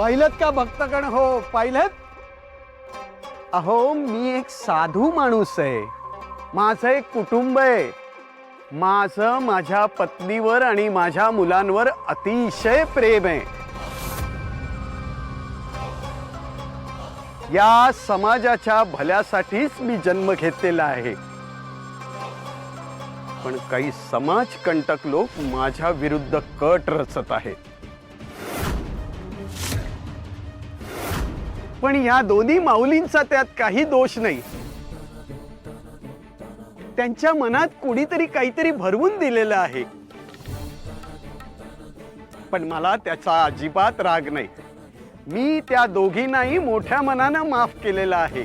पाहिलत का भक्तगण हो, पाहिलत? अहो मी एक साधू माणूस आहे, माझं एक कुटुंब आहे, माझं माझ्या पत्नीवर आणि माझ्या मुलांवर अतिशय प्रेम आहे. या समाजाच्या भल्यासाठीच मी जन्म घेतलेला आहे. पण काही समाजकंटक लोक माझ्या विरुद्ध कट रचत आहेत. पण या दोन्ही माऊलींचा त्यात काही दोष नाही. त्यांच्या मनात कोणीतरी काहीतरी भरवून दिलेलं आहे. पण मला त्याचा अजिबात राग नाही. मी त्या दोघींनाही मोठ्या मनानं माफ केलेलं आहे.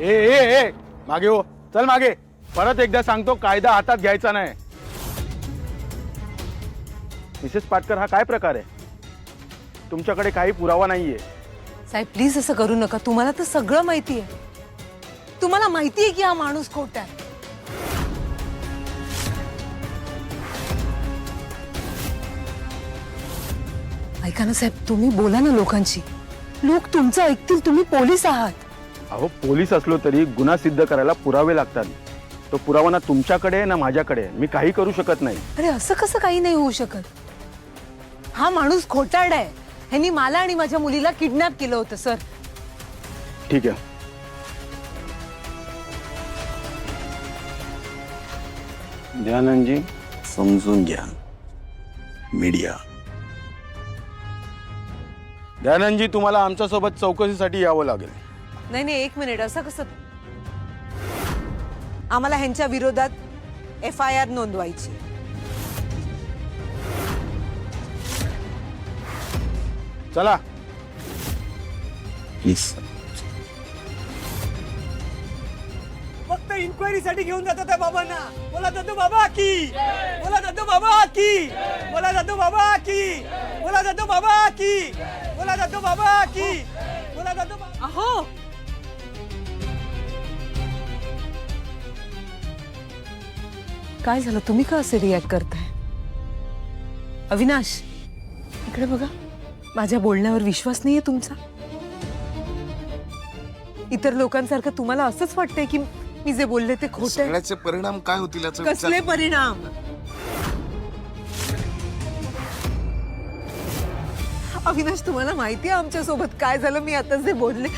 ए ए ए मागे हो, चल मागे. परत एकदा सांगतो, कायदा हातात घ्यायचा नाही. मिसेस पाटकर, हा काय प्रकार आहे? तुमच्याकडे काही पुरावा नाहीये. साहेब प्लीज असं करू नका. तुम्हाला तर सगळं माहिती आहे. तुम्हाला माहिती आहे की हा माणूस खोटा आहे. ऐका ना साहेब, तुम्ही बोला ना लोकांशी. लोक तुमचं ऐकतील. तुम्ही पोलीस आहात. अहो, पोलीस असलो तरी गुन्हा सिद्ध करायला पुरावे लागतात. तो पुरावा ना तुमच्याकडे ना माझ्याकडे. मी काही करू शकत नाही. अरे असं कसं काही नाही होऊ शकत. हा माणूस खोटारडा आहे. ह्यांनी मला आणि माझ्या मुलीला किडनॅप केलं होतं सर. ठीक आहे. दयानंदजी, समजून घ्या. मीडिया. दयानंदजी, तुम्हाला आमच्यासोबत चौकशीसाठी यावं लागेल. नाही नाही, एक मिनिट. असं कसं? आम्हाला ह्यांच्या विरोधात FIR नोंदवायची. चला. प्लीज. फक्त इन्क्वायरी साठी घेऊन जातो त्या बाबांना. बोला जातो बाबा की, बोला जातो बाबा की, बोला जातो बाबा की, बोला जातो बाबा की, बोला जातो बाबा की, बोला जातो बाबा. अहो काय झालं? तुम्ही का असे रिॲक्ट करताय? अविनाश, इकडे बघा. माझ्या बोलण्यावर विश्वास नाहीये तुमचा? इतर लोकांसारखं तुम्हाला असंच वाटतंय की मी जे बोलले ते खोटे? सगळ्याचे परिणाम काय होतील याचा कसले परिणाम? अविनाश, तुम्हाला माहिती आहे आमच्या सोबत काय झालं? मी आता जे बोलले.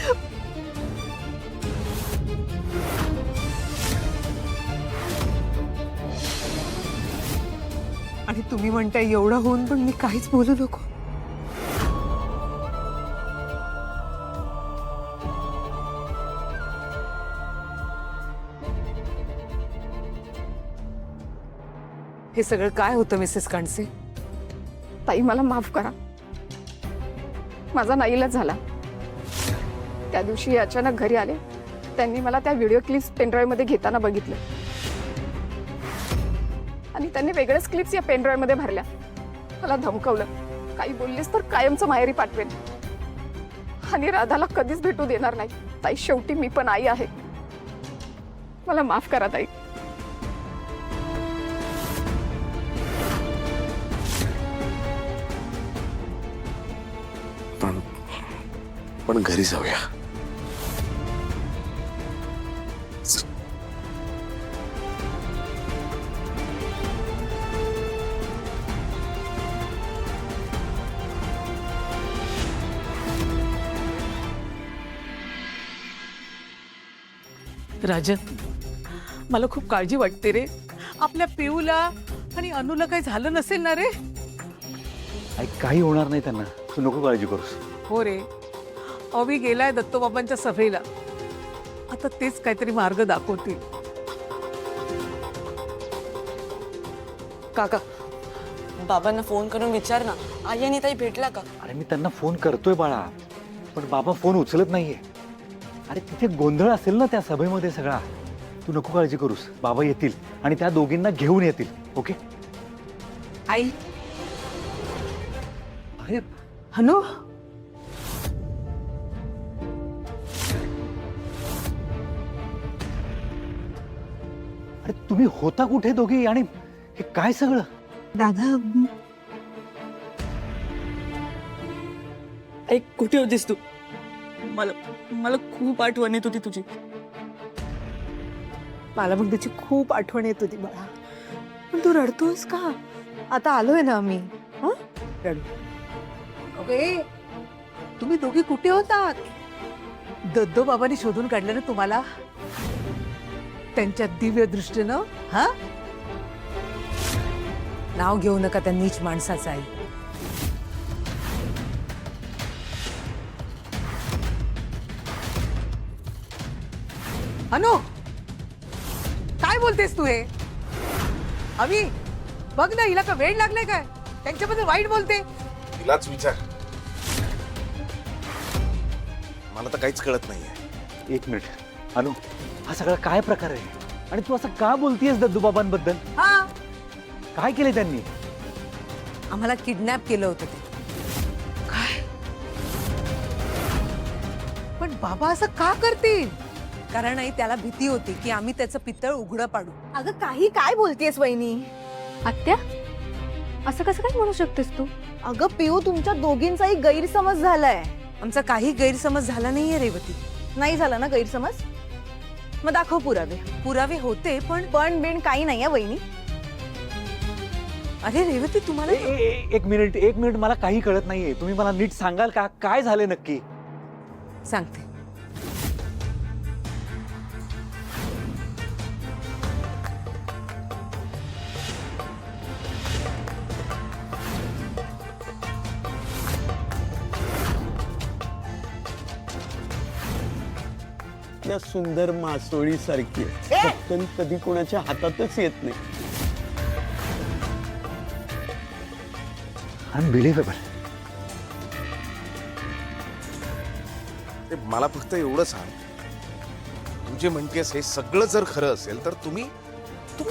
आणि तुम्ही म्हणताय एवढं होऊन पण मी काहीच बोलू नको? हे सगळं काय होतं मिसेस कांडसे? ताई, मला माफ करा. माझा नाईलाज झाला. त्या दिवशी अचानक घरी आले. त्यांनी मला त्या व्हिडिओ क्लिप्स पेनड्राईव्ह मध्ये घेताना बघितलं आणि त्यांनी वेगळ्याच क्लिप्स या पेनड्राईव्ह मध्ये भरल्या. मला धमकवलं, काही बोललीस तर कायमचं माहेरी पाठवेन आणि राधाला कधीच भेटू देणार नाही. ताई, शेवटी मी पण आई आहे. मला माफ करा ताई. पण घरी जाऊया. राजन, मला खूप काळजी वाटते रे. आपल्या पिऊला आणि अनुला काही झालं नसेल ना रे? काही होणार नाही त्यांना. तू नको काळजी करूस. हो रे. अवी गेलाय दत्तोबाबांच्या सभेला. आता तेच काहीतरी मार्ग दाखवतील. काका, बाबांना फोन करून विचार ना, आई आणि ताई भेटला का? अरे मी त्यांना फोन करतोय बाळा, पण बाबा फोन उचलत नाहीये. अरे तिथे गोंधळ असेल ना त्या सभेमध्ये सगळा. तू नको काळजी करूस. बाबा येतील आणि त्या दोघींना घेऊन येतील. ओके? आई. अरे हनु, अरे तुम्ही होता कुठे दोघी आणि हे काय सगळं? दादा, ऐक, कुठे होतीस तू? मला मला खूप आठवण येत होती तुझी. मला पण त्याची खूप आठवण येत होती बाळा. पण तू रडतोयस का? आता आलोय ना आम्ही. हं? रडू. अगे, तुम्ही दोघी कुठे होतात? दद्दो बाबांनी शोधून काढलं ना तुम्हाला, त्यांच्या दिव्य दृष्टीनं. हा, नाव घेऊ नका त्या नीच माणसाचं आई. अनु, काय बोलतेस तू हे? अवी, बघ ना, हिला का वेळ लागलाय काय? त्यांच्याबद्दल वाईट बोलते. तिलाच विचार. मला तर काहीच कळत नाहीये. एक मिनिट अनु, हा सगळा काय प्रकार आहे आणि तू असं का बोलतीयस दद्दूबाबांबद्दल? हा, काय केले त्यांनी? आम्हाला किडनॅप केलं होतं ते. काय? पण बाबा असं का करतील? कारण आई त्याला भीती होती की आम्ही त्याचं पितळ उघडं पाडू. अगं काही काय बोलतेस वहिनी? आत्या, असं कसं काय म्हणू शकतेस तू? अगं पिऊ, तुमच्या दोघींचाही गैरसमज झालाय. आमचा काही गैरसमज झाला नाहीये रेवती. नाही झाला ना गैरसमज? मग दाखव पुरावे. पुरावे होते पण पण बिन काही नाहीये वहिनी. अरे रेवती, तुम्हाला एक मिनिट, मला काही कळत नाहीये. तुम्ही मला नीट सांगाल का काय झाले नक्की? सांगते. त्या सुंदर मासोळी सारखी पटकन कधी कोणाच्या हातातच येत नाही. अनबिलिव्हेबल. ते मला फक्त एवढं सांग, तू जे म्हणतेस हे सगळं जर खरं असेल तर तुम्ही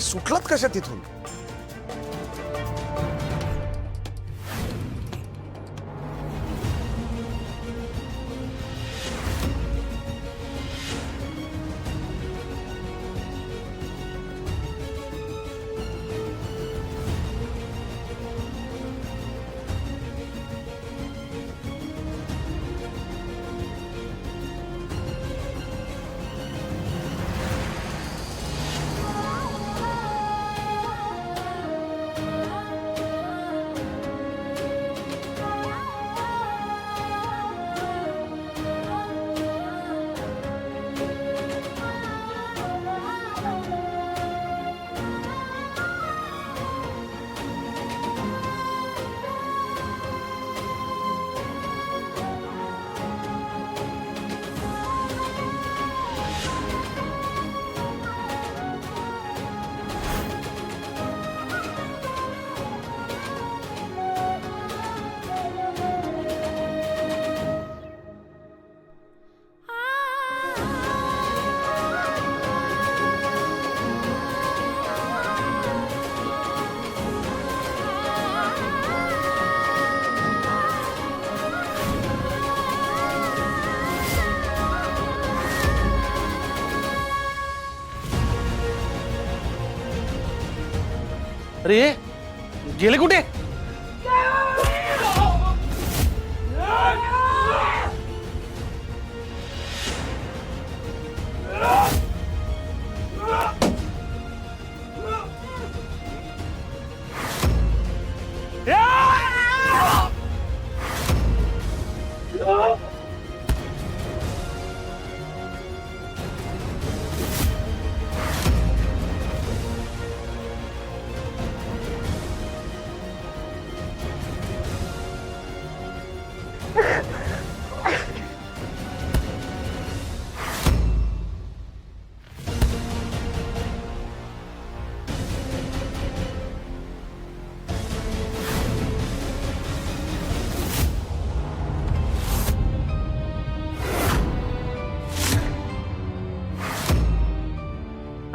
सुटलात कशा तिथून? अरे गेले कुठे?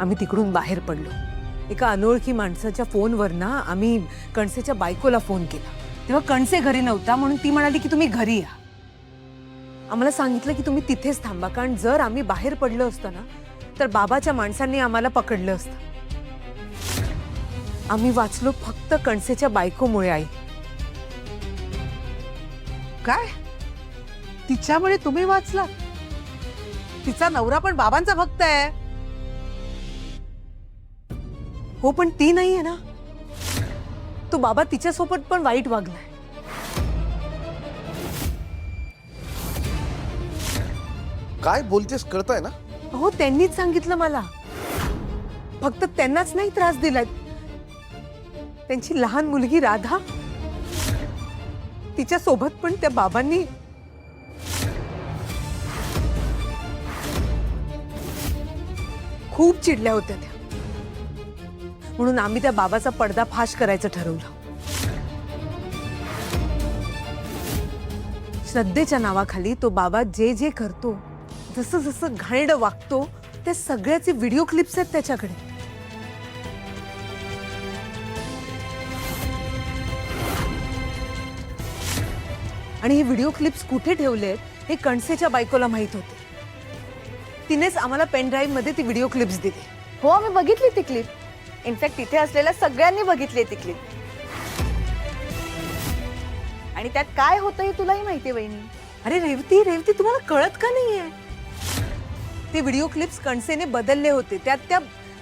आम्ही तिकडून बाहेर पडलो. एका अनोळखी माणसाच्या फोनवर ना आम्ही कणसेच्या बायकोला फोन केला. तेव्हा कणसे घरी नव्हता म्हणून ती म्हणाली की तुम्ही घरी या. आम्हाला सांगितलं की तुम्ही तिथेच थांबा, कारण जर आम्ही बाहेर पडलो असतो ना तर बाबाच्या माणसांनी आम्हाला पकडलं असतं. आम्ही वाचलो फक्त कणसेच्या बायकोमुळे. आई काय तिच्यामुळे तुम्ही वाचला. तिचा नवरा पण बाबांचा भक्त आहे. हो पण ती नाहीये ना. तो बाबा तिच्यासोबत पण वाईट वागलाय. काय बोलतेस कळतंय ना? हो त्यांनीच सांगितलं मला. फक्त त्यांनाच नाही त्रास दिलाय, त्यांची लहान मुलगी राधा तिच्या सोबत पण त्या बाबांनी खूप चिडल्या होत्या त्या. म्हणून आम्ही त्या बाबाचा पर्दाफाश करायचं ठरवलं. श्रद्धेच्या नावाखाली तो बाबा जे जे करतो, जसं जसं घाणेरडं वागतो, त्या सगळ्याचे व्हिडिओ क्लिप्स आहेत त्याच्याकडे. आणि हे व्हिडिओ क्लिप्स कुठे ठेवलेत हे कणसेच्या बायकोला माहित होते. तिनेच आम्हाला पेन ड्राईव्ह मध्ये ती व्हिडिओ क्लिप्स दिली. हो आम्ही बघितली ती क्लिप. इनफॅक्ट तिथे असलेल्या सगळ्यांनी बघितली ती क्लिप. आणि त्यात काय होतं हे तुलाही माहितीये वहिनी. अरे रेवती तुम्हाला कळत का नाहीये? ते व्हिडिओ क्लिप्स कणसेने बदलले होते. त्यात त्या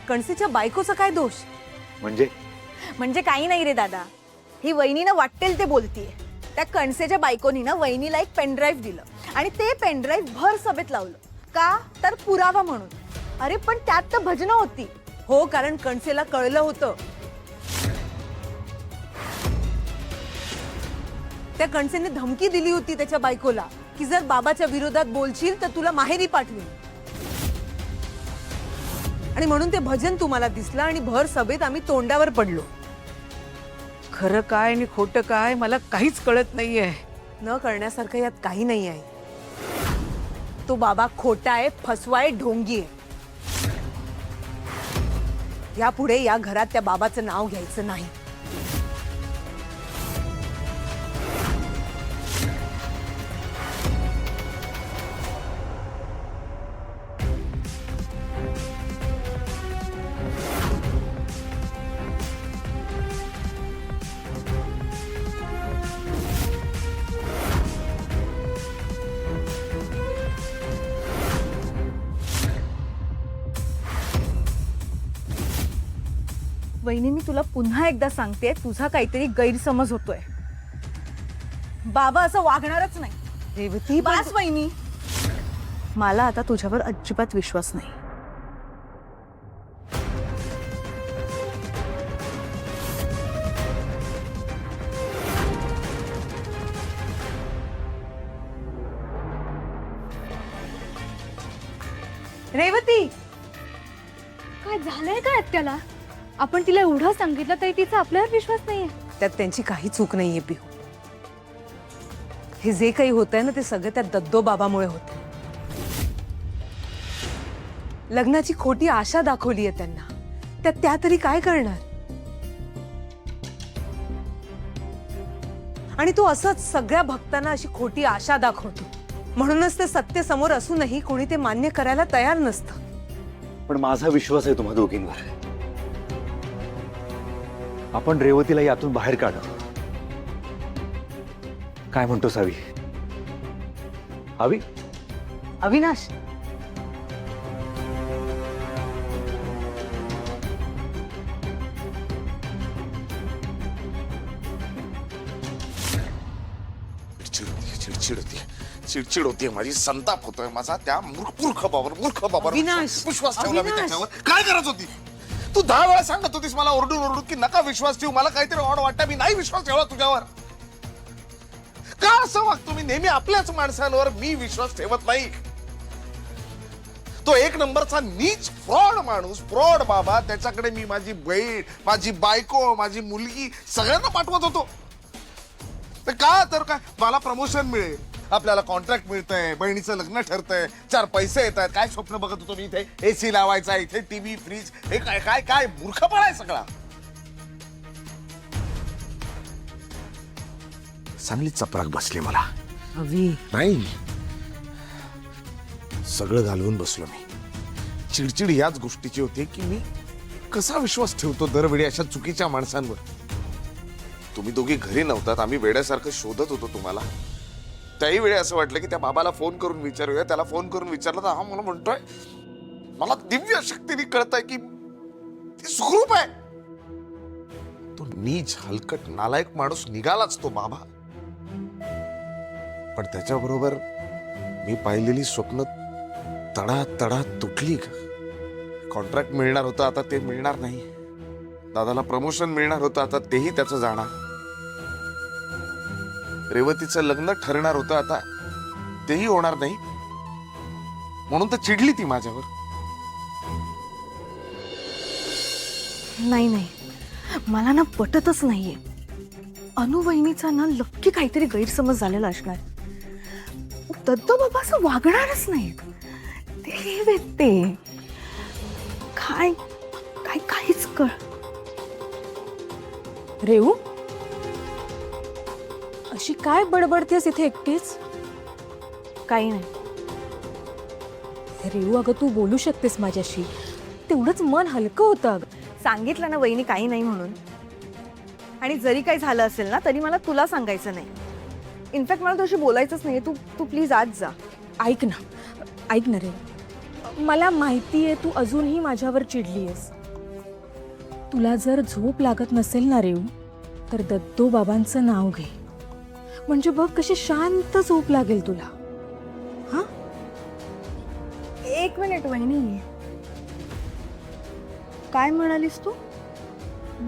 कणसेच्या बायकोचा काय दोष? म्हणजे काही नाही रे दादा, ही वहिनीनं वाटेल ते बोलतीये. त्या कणसेच्या बायकोनी ना वहिनीला एक पेनड्राईव्ह दिलं आणि ते पेनड्राईव्ह भर सभेत लावलं. का तर पुरावा म्हणून. अरे पण त्यात तर भजनं होती. हो, कारण कणसेला कळलं होतं. त्या कणसेने धमकी दिली होती त्याच्या बायकोला की जर बाबाच्या विरोधात बोलशील तर तुला माहेरी पाठवीन. आणि म्हणून ते भजन तुम्हाला दिसलं आणि भर सभेत आम्ही तोंडावर पडलो. खरं काय आणि खोटं काय मला काहीच कळत नाहीये. न कळण्यासारखं यात काही नाही आहे. तो बाबा खोटा आहे, फसवा आहे, ढोंगी आहे. यापुढे या घरात त्या बाबाचं नाव घ्यायचं नाही. वहिनी मी तुला पुन्हा एकदा सांगते, तुझा काहीतरी गैरसमज होतोय. बाबा असं वागणारच नाही. रेवती बस वहिनी, मला आता तुझ्यावर अजिबात विश्वास नाही. रेवती काय झालंय काय त्याला? आपण तिला एवढं सांगितलं तरी तिचा आपल्यावर विश्वास नाहीये. त्यात त्यांची काही चूक नाहीये पिहू. हे जे काही होतंय ना ते सगळं त्या दद्दो बाबामुळे होतंय. लग्नाची खोटी आशा दाखवली आहे त्यांना. त्या तरी काय करणार? आणि तो असंच सगळ्या भक्तांना अशी खोटी आशा दाखवतो. म्हणूनच ते सत्य समोर असूनही कोणी ते मान्य करायला तयार नसतं. पण माझा विश्वास आहे तुम्हा दोघींवर. आपण रेवतीला यातून बाहेर काढू. काय म्हणतो सावी? अविनाश, चिडचिड होतीये माझी. संताप होतोय माझा त्या मूर्ख बाबावर अविनाश, विश्वास ठेवला मी अविनाश. त्याच्यावर. काय करत होती तू? 10 वेळा सांगत होतीस मला ओरडून की नका विश्वास ठेवू. मला काहीतरी ऑड वाटतं. मी नाही विश्वास ठेवला तुझ्यावर. का असं वागतो मी नेहमी आपल्याच माणसांवर? मी विश्वास ठेवत नाही. तो एक नंबरचा नीच फ्रॉड माणूस, फ्रॉड बाबा. त्याच्याकडे मी माझी बहीण, माझी बायको, माझी मुलगी सगळ्यांना पाठवत होतो. का तर काय मला प्रमोशन मिळेल, आपल्याला कॉन्ट्रॅक्ट मिळतंय, बहिणीचं लग्न ठरतंय, 4 पैसे येत आहेत. काय स्वप्न बघत होतो मी? इथे एसी लावायचा, इथे टीव्ही, फ्रीज. हे काय काय काय मूर्खपणा आहे सगळा. चांगली चपराक बसली मला. नाही, सगळं घालवून बसलो मी. चिडचिड याच गोष्टीची होती की मी कसा विश्वास ठेवतो दरवेळी अशा चुकीच्या माणसांवर. तुम्ही दोघी घरी नव्हतात, आम्ही वेड्यासारखं शोधत होतो तुम्हाला. त्याही वेळी असं वाटलं की त्या बाबाला फोन करून विचारूया. त्याला फोन करून विचारलं तर हा मला म्हणतोय मला दिव्य शक्तीने कळतंय की ती सुखरूप आहे. तो नीच हलकट नालायक माणूस निघालाच तो बाबा. पण त्याच्याबरोबर मी पाहिलेली स्वप्न तडा तडा तुटली का. कॉन्ट्रॅक्ट मिळणार होतं आता ते मिळणार नाही. दादाला प्रमोशन मिळणार होतं आता तेही त्याचं जाणार. रेवतीचं लग्न ठरणार होतं आता तेही होणार नाही. म्हणून तर चिडली ती माझ्यावर. नाही नाही, मला ना पटतच नाहीये. अनुवहिनीचा ना नक्की काहीतरी गैरसमज झालेला असणार. दत्तो बाबा असं वागणारच नाही. ते काय काय काहीच कळ. रेऊ, अशी काय बडबडतेस इथे एकटीच? काही नाही. रेऊ अगं तू बोलू शकतेस माझ्याशी, तेवढंच मन हलकं होतं. सांगितलं ना वहिनी काही नाही म्हणून. आणि जरी काही झालं असेल ना तरी मला तुला सांगायचं नाही. इनफॅक्ट मला तुझ्याशी बोलायचंच नाही. तू प्लीज आज जा. ऐक ना रे, मला माहिती आहे तू अजूनही माझ्यावर चिडली आहेस. तुला जर झोप लागत नसेल ना रेऊ तर दत्तो बाबांचं नाव घे. म्हणजे बघ कशी शांत झोप लागेल तुला. हा, एक मिनिट वहिनी, काय म्हणालीस तू?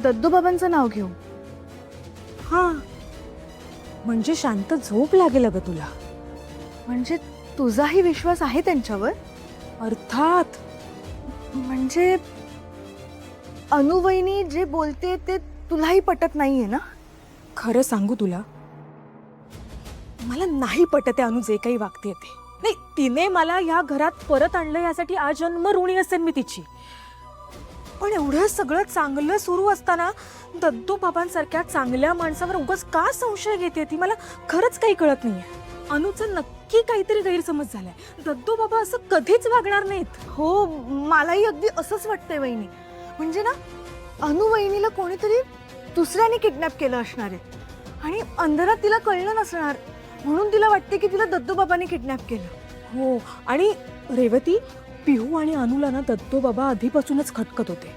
दत्तो बाबांचं नाव घेऊ? हा, म्हणजे शांत झोप लागेल अगं तुला. म्हणजे तुझाही विश्वास आहे त्यांच्यावर? अर्थात. म्हणजे अनुवहिनी जे बोलते ते तुलाही पटत नाहीये ना? खरं सांगू तुला, मला नाही पटत अनु जे काही वागते ते. नाही, तिने मला या घरात परत आणलं यासाठी आजन्म ऋणी असेल मी तिची. पण एवढं सगळं चांगलं सुरू असताना दत्तो बाबांसारख्या चांगल्या माणसावर उगाच का संशय घेते ती, मला खरंच काही कळत नाहीये. अनुचं नक्की काहीतरी गैरसमज झालाय. दत्तो बाबा असं कधीच वागणार नाहीत. हो, मलाही अगदी असंच वाटतंय वहिनी. म्हणजे ना अनु वहिनीला कोणीतरी दुसऱ्याने किडनॅप केलं असणार आहे आणि अंधारात तिला कळलं नसणार म्हणून तिला वाटते की तिला दत्तो बाबांनी किडनॅप केलं. हो, आणि रेवती, पिहू आणि अनुला ना दत्तो बाबा आधीपासूनच खटकत होते.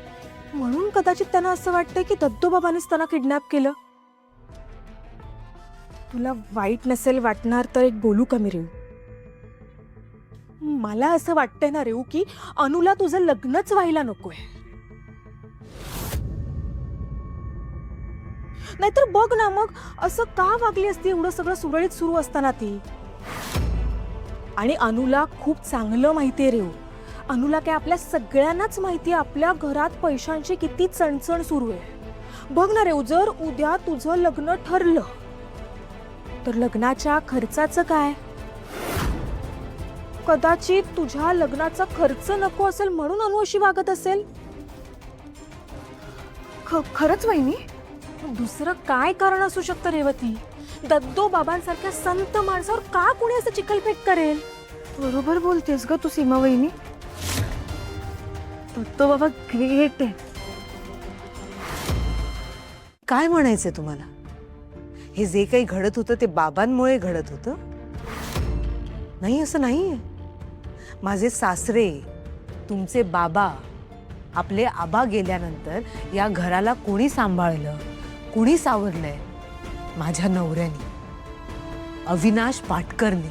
म्हणून कदाचित त्यांना असं वाटतंय की दत्तो बाबांनीच त्यांना किडनॅप केलं. तुला वाईट नसेल वाटणार तर एक बोलू का मी रेऊ? मला असं वाटतंय ना रेऊ की अनुला तुझं लग्नच व्हायला नकोय. नाहीतर बघ ना, मग असं का वागली असती एवढं सगळं सुरळीत सुरू असताना ती? आणि अनुला खूप चांगलं माहितीये रेऊ. अनुला काय आपल्या सगळ्यांनाच माहितीये आपल्या घरात पैशांची किती चणचण सुरू आहे. बघ ना रेऊ, जर उद्या तुझं लग्न ठरलं तर लग्नाच्या खर्चाचं काय? कदाचित तुझ्या लग्नाचा खर्च नको असेल म्हणून अनु अशी वागत असेल. खरंच वहिनी? दुसरं काय कारण असू शकतं रेवती? दत्तो बाबांसारख्या संत माणसावर का कोणी असं चिखलफेक करेल? बरोबर बोलतेस ग तू सीमा वहिनी. दत्तो बाबा ग्रेट आहे. काय म्हणायचंय तुम्हाला? हे जे काही घडत होतं ते बाबांमुळे घडत होतं? नाही, असं नाहीये. माझे सासरे, तुमचे बाबा, आपले आबा गेल्यानंतर या घराला कोणी सांभाळलं, कोणी सावरलंय? माझ्या नवऱ्याने, अविनाश पाटकरने.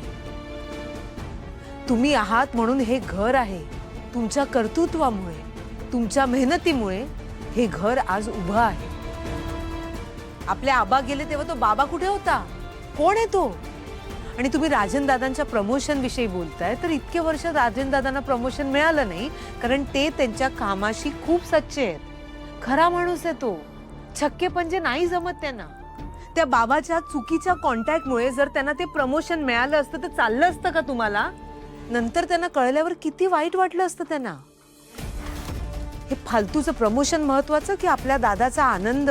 तुम्ही आहात म्हणून हे घर आहे. तुमच्या कर्तृत्वामुळे, तुमच्या मेहनतीमुळे हे घर आज उभं आहे. आपले आबा गेले तेव्हा तो बाबा कुठे होता? कोण आहे तो? आणि तुम्ही राजन दादांच्या प्रमोशन विषयी बोलताय तर इतके वर्ष राजन दादांना प्रमोशन मिळालं नाही कारण ते त्यांच्या कामाशी खूप सच्चे आहेत. खरा माणूस आहे तो. छक्के पंजे नाही जमत त्यांना. त्या बाबाच्या चुकीच्या कॉन्टॅक्टमुळे जर त्यांना ते प्रमोशन मिळालं असतं तर चाललं असतं का तुम्हाला? नंतर त्यांना कळल्यावर किती वाईट वाटलं असतं त्यांना. हे फालतूचं प्रमोशन महत्वाचं की आपल्या दादाचा आनंद,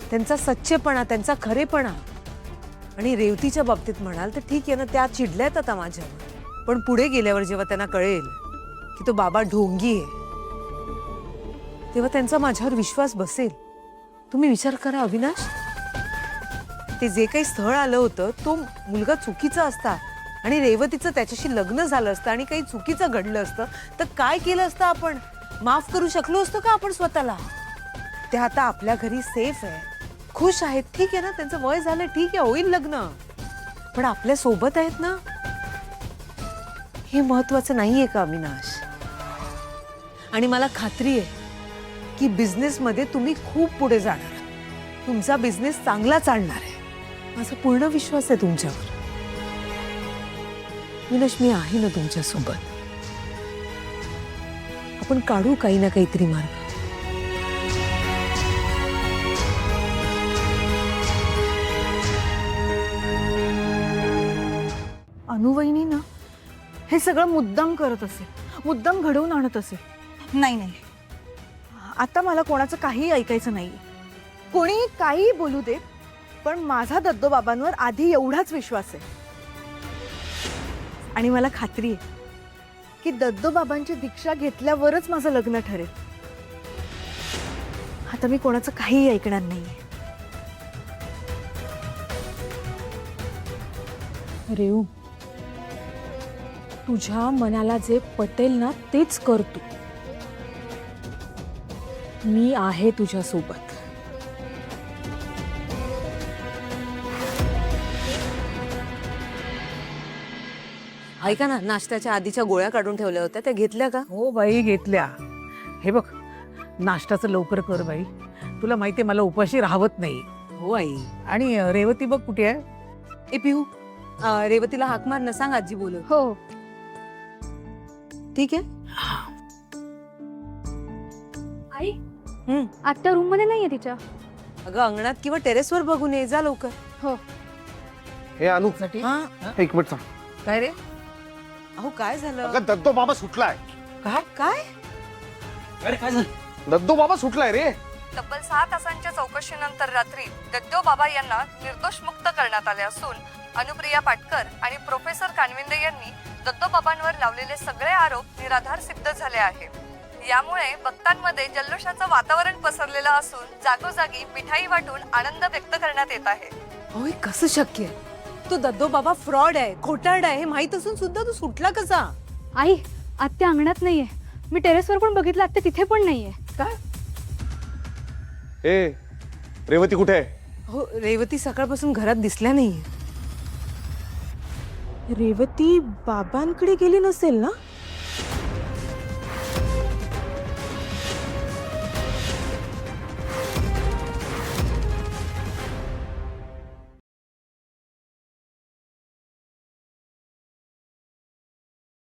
त्यांचा सच्चेपणा, त्यांचा खरेपणा? आणि रेवतीच्या बाबतीत म्हणाल तर ठीक आहे ना, त्या चिडल्यात आता माझ्यावर. पण पुढे गेल्यावर जेव्हा त्यांना कळेल की तो बाबा ढोंगी आहे तेव्हा त्यांचा माझ्यावर विश्वास बसेल. तुम्ही विचार करा अविनाश, ते जे काही स्थळ आलं होतं तो मुलगा चुकीचा असता आणि रेवतीचं त्याच्याशी लग्न झालं असतं आणि काही चुकीचं घडलं असतं तर काय केलं असतं आपण? माफ करू शकलो असतो का आपण स्वतःला? ते आता आपल्या घरी सेफ आहे, खुश आहेत, ठीक आहे ना, त्यांचं वय झालं, ठीक आहे, होईल लग्न, पण आपल्या सोबत आहेत ना, हे महत्वाचं नाहीये का अविनाश? आणि मला खात्री आहे की बिझनेस मध्ये तुम्ही खूप पुढे जाणार, तुमचा बिझनेस चांगला चालणार आहे, माझा पूर्ण विश्वास आहे तुमच्यावर. अविनाश, मी आहे ना तुमच्या सोबत, आपण काढू काही ना काहीतरी मार्ग. अनुवहिनी ना हे सगळं मुद्दाम करत असेल, मुद्दाम घडवून आणत असेल. नाही नाही, आता मला कोणाचं काही ऐकायचं नाहीये. कोणी काही बोलू दे, पण माझा दत्तोबाबांवर आधी एवढाच विश्वास आहे आणि मला खात्री आहे की दत्तोबाबांची दीक्षा घेतल्यावरच माझं लग्न ठरेल. आता मी कोणाचं काहीही ऐकणार नाहीये. रेऊ, तुझ्या मनाला जे पटेल ना तेच कर तू. मी आहे तुझ्या सोबत. ऐका ना, नाश्त्याच्या आधीच्या गोळ्या काढून ठेवल्या होत्या, त्या घेतल्या का? हो बाई, घेतल्या. हे बघ, नाश्त्याचं लवकर कर बाई, तुला माहितीये मला उपाशी राहत नाही. हो आई. आणि रेवती बघ कुठे आहे? ए पिहू, रेवतीला हाक मार ना, सांग आजी बोलू. हो. ठीक आहे. आई, हम्म. आत्या रूम मध्ये नाहीये तिच्या. अगं अंगणात किंवा टेरेसवर बघून ये, जा लवकर. हो. हे अनु, हा, एक मिनिट थांब. काय रे? अहो काय झालं? अगं दद्दो बाबा सुटलाय. काय काय? अरे काय झालं? दद्दो बाबा सुटलाय रे. तब्बल 6 तासांच्या चौकशीनंतर रात्री दद्दो बाबा यांना निर्दोष मुक्त करण्यात आले असून अनुप्रिया पाटकर आणि प्रोफेसर कानविंदे यांनी दद्दो बाबांवर लावलेले सगळे आरोप निराधार सिद्ध झाले आहे. यामुळे भक्तांमध्ये जल्लोषाचं वातावरण पसरलेलं असून जागोजागी मिठाई वाटून आनंद व्यक्त करण्यात येत आहे. अहो, हे कसं शक्य आहे? तो दद्दो बाबा फ्रॉड आहे, खोटारडा आहे, हे माहित असून सुद्धा तू सुटला कसा? आई, आत्या अंगणात नाहीये. मी टेरेसवर पण बघितलं, आत्या तिथे पण नाहीये. काय? ए, रेवती कुठे आहे? हो, रेवती सकाळपासून घरात दिसल्या नाही. रेवती बाबांकडे गेली नसेल ना?